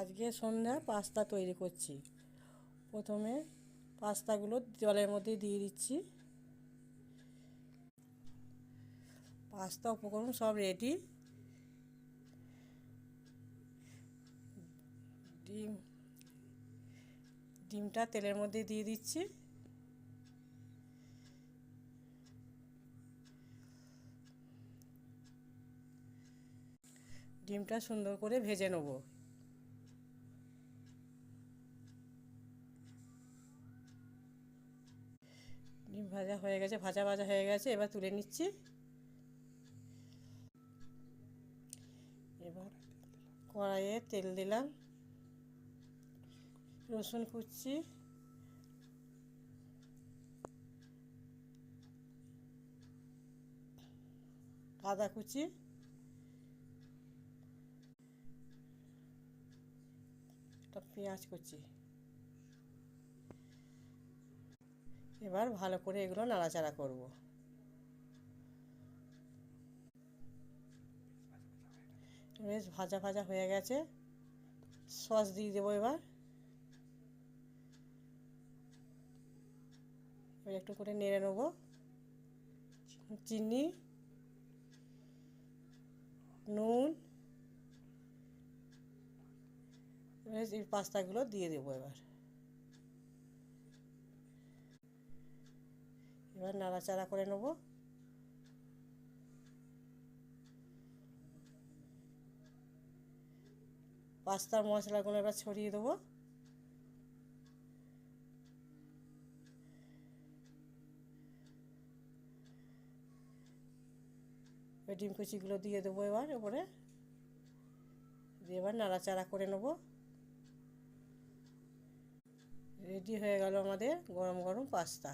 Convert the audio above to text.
আজকে সন্ধ্যা পাস্তা তৈরি করছি। প্রথমে পাস্তাগুলো জলের মধ্যে দিয়ে দিচ্ছি। পাস্তা উপকরণ সব রেডি। ডিমটা তেলের মধ্যে দিয়ে দিচ্ছি। ডিমটা সুন্দর করে ভেজে নেব। ডিম ভাজা হয়ে গেছে, ভাজা হয়ে গেছে, এবার তুলে নিচ্ছি। এবার কড়াইয়ে তেল দিলাম, রসুন কুচি, আদা কুচি, একটা পেঁয়াজ কুচি। এবার ভালো করে এগুলো নাড়াচাড়া করব। বেশ ভাজা ভাজা হয়ে গেছে, সস দিয়ে দেবো। এবার একটু করে নেড়ে নেব। চিনি, নুন, এই পাস্তাগুলো দিয়ে দেবো। এবার নাড়াচাড়া করে নেব। পাস্তার মশলাগুলো এবার ছড়িয়ে দেবো। ডিম কুচিগুলো দিয়ে দেবো এবার উপরে দিয়ে এবার নাড়াচাড়া করে নেব। রেডি হয়ে গেল আমাদের গরম গরম পাস্তা।